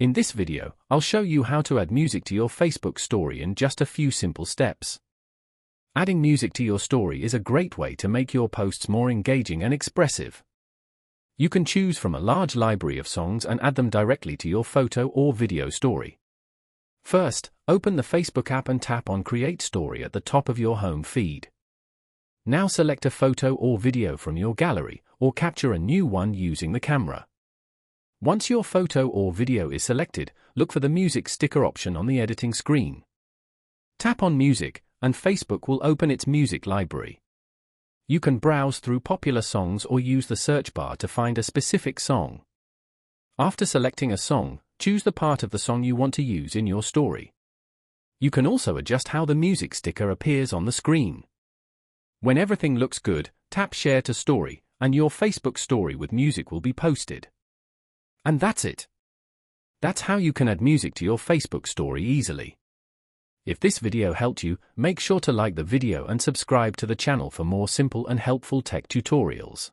In this video, I'll show you how to add music to your Facebook story in just a few simple steps. Adding music to your story is a great way to make your posts more engaging and expressive. You can choose from a large library of songs and add them directly to your photo or video story. First, open the Facebook app and tap on Create Story at the top of your home feed. Now select a photo or video from your gallery, or capture a new one using the camera. Once your photo or video is selected, look for the music sticker option on the editing screen. Tap on Music, and Facebook will open its music library. You can browse through popular songs or use the search bar to find a specific song. After selecting a song, choose the part of the song you want to use in your story. You can also adjust how the music sticker appears on the screen. When everything looks good, tap Share to Story, and your Facebook story with music will be posted. And that's it. That's how you can add music to your Facebook story easily. If this video helped you, make sure to like the video and subscribe to the channel for more simple and helpful tech tutorials.